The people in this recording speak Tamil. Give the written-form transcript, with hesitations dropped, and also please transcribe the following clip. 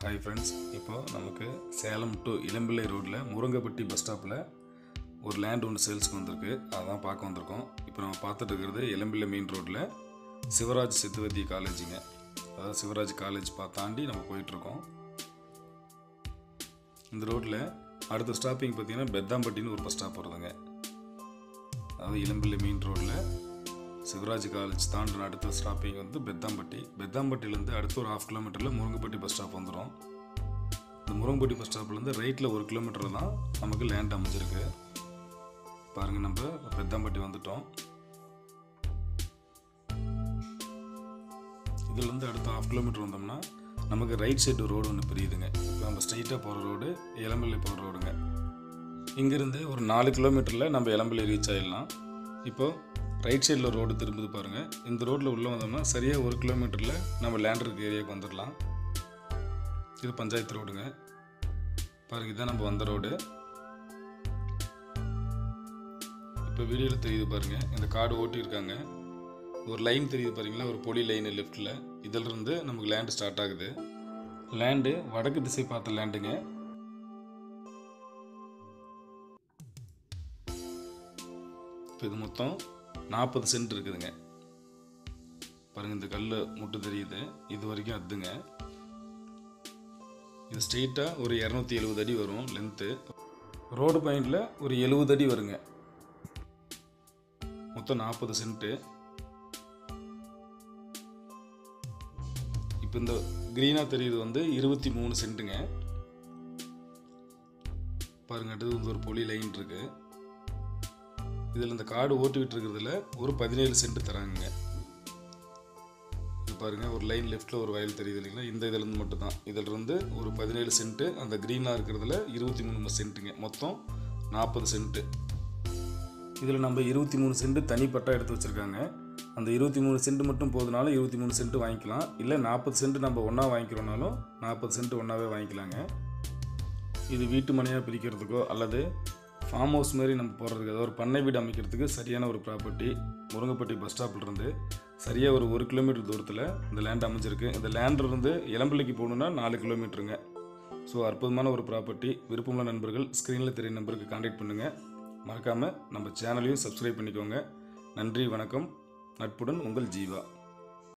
ஹாய் ஃப்ரெண்ட்ஸ், இப்போ நமக்கு சேலம் டு இளம்பிள்ளை ரோட்டில் முருங்கப்பட்டி பஸ் ஸ்டாப்பில் ஒரு லேண்ட் ஒன்று சேல்ஸ்க்கு வந்திருக்கு. அதான் பார்க்க வந்திருக்கோம். இப்போ நம்ம பார்த்துட்டு இருக்கிறது இளம்பிள்ளை மெயின் ரோட்டில் சிவராஜ் சித்துவதி காலேஜுங்க. அதாவது சிவராஜ் காலேஜ் தாண்டி நம்ம போயிட்டுருக்கோம். இந்த ரோட்டில் அடுத்த ஸ்டாப்பிங் பார்த்திங்கன்னா பெத்தாம்பட்டின்னு ஒரு பஸ் ஸ்டாப் வருதுங்க. அதாவது இளம்பிள்ளை மெயின் ரோட்டில் சிவராஜ் காலேஜ் தாண்டின அடுத்த ஸ்டாப்பிங் வந்து பெத்தாம்பட்டி. பெத்தாம்பட்டிலேருந்து அடுத்த ஒரு 1/2 கிலோமீட்டரில் முருங்கப்பட்டி பஸ் ஸ்டாப் வந்துடும். இந்த முருங்கப்பட்டி பஸ் ஸ்டாப்லேருந்து ரைட்டில் 1 கிலோமீட்டர் தான் நமக்கு லேண்ட் அமைஞ்சிருக்கு. பாருங்கள், நம்ம பெத்தாம்பட்டி வந்துட்டோம். இதுலேருந்து அடுத்த 1/2 கிலோமீட்டர் வந்தோம்னா நமக்கு ரைட் சைடு ரோடு ஒன்று பிரியுதுங்க. இப்போ நம்ம ஸ்ட்ரைட்டாக போகிற ரோடு இளம்பிள்ளை போகிற ரோடுங்க. இங்கேருந்து ஒரு 4 கிலோமீட்டரில் நம்ம இளம்பிள்ளை ரீச் ஆகிடலாம். இப்போது ரைட் சைடில் ரோடு திரும்புது பாருங்கள். இந்த ரோட்டில் உள்ளே வந்தோம்னா சரியாக 1 கிலோமீட்டரில் நம்ம லேண்ட் இருக்க ஏரியாவுக்கு வந்துடலாம். இது பஞ்சாயத்து ரோடுங்க. பாருங்கள், இதுதான் நம்ம வந்த ரோடு. இப்போ வீடியோவில் தெரியுது பாருங்கள், இந்த கார்டு ஓட்டியிருக்காங்க. ஒரு லைன் தெரியுது பாருங்களா, ஒரு பொலி லைனு லெஃப்டில். இதிலிருந்து நமக்கு லேண்டு ஸ்டார்ட் ஆகுது. லேண்டு வடக்கு திசை பார்த்த லேண்டுங்க. இப்போ இது மொத்தம் 40 சென்ட் இருக்குதுங்க. பாருங்கள், இந்த கல் முட்டு தெரியுது, இது வரைக்கும் அதுங்க. இது ஸ்ட்ரெயிட்டாக ஒரு 270 அடி வரும் லென்த்து. ரோடு பாயிண்டில் ஒரு 70 அடி வருங்க. மொத்தம் 40 சென்ட்டு. இப்போ இந்த க்ரீனாக தெரியுது வந்து 23 சென்ட்டுங்க. பாருங்க, அடுத்து ஒரு பொலி லைன் இருக்குது. இதில் இந்த கார்டு ஓட்டிக்கிட்டு இருக்கிறதுல ஒரு 17 சென்ட் தராங்க. இது பாருங்கள், ஒரு லைன் லெஃப்டில் ஒரு வயல் தெரியுது இல்லைங்களா, இந்த இதிலேருந்து மட்டும்தான். இதிலிருந்து ஒரு 17 சென்ட்டு, அந்த க்ரீனாக இருக்கிறதுல 23 சென்ட்டுங்க. மொத்தம் 40 சென்ட்டு. இதில் நம்ம 23 சென்ட் தனிப்பட்டா எடுத்து வச்சுருக்காங்க. அந்த 23 சென்ட் மட்டும் போதுனாலும் 23 சென்ட் வாங்கிக்கலாம். இல்லை 40 சென்ட் நம்ம ஒன்றா வாங்கிக்கிறோனாலும் 40 சென்ட் ஒன்றாவே வாங்கிக்கலாங்க. இது வீட்டு மனையாக பிரிக்கிறதுக்கோ அல்லது ஃபார்ம் ஹவுஸ் மாதிரி நம்ம போடுறதுக்கு, அதாவது ஒரு பண்ணை வீடு அமைக்கிறதுக்கு சரியான ஒரு ப்ராப்பர்ட்டி. முருங்கப்பட்டி பஸ் ஸ்டாப்லேருந்து சரியாக ஒரு 1 கிலோமீட்டர் தூரத்தில் இந்த லேண்ட் அமைஞ்சிருக்கு. இந்த லேண்ட்லேருந்து இளம்பிள்ளைக்கு போகணுன்னா 4 கிலோமீட்டருங்க. ஸோ அற்புதமான ஒரு ப்ராப்பர்ட்டி. விருப்பமுள்ள நண்பர்கள் ஸ்க்ரீனில் தெரிய நம்பருக்கு கான்டாக்ட் பண்ணுங்கள். மறக்காமல் நம்ம சேனலையும் சப்ஸ்கிரைப் பண்ணிக்கோங்க. நன்றி, வணக்கம். நட்புடன் உங்கள் ஜீவா.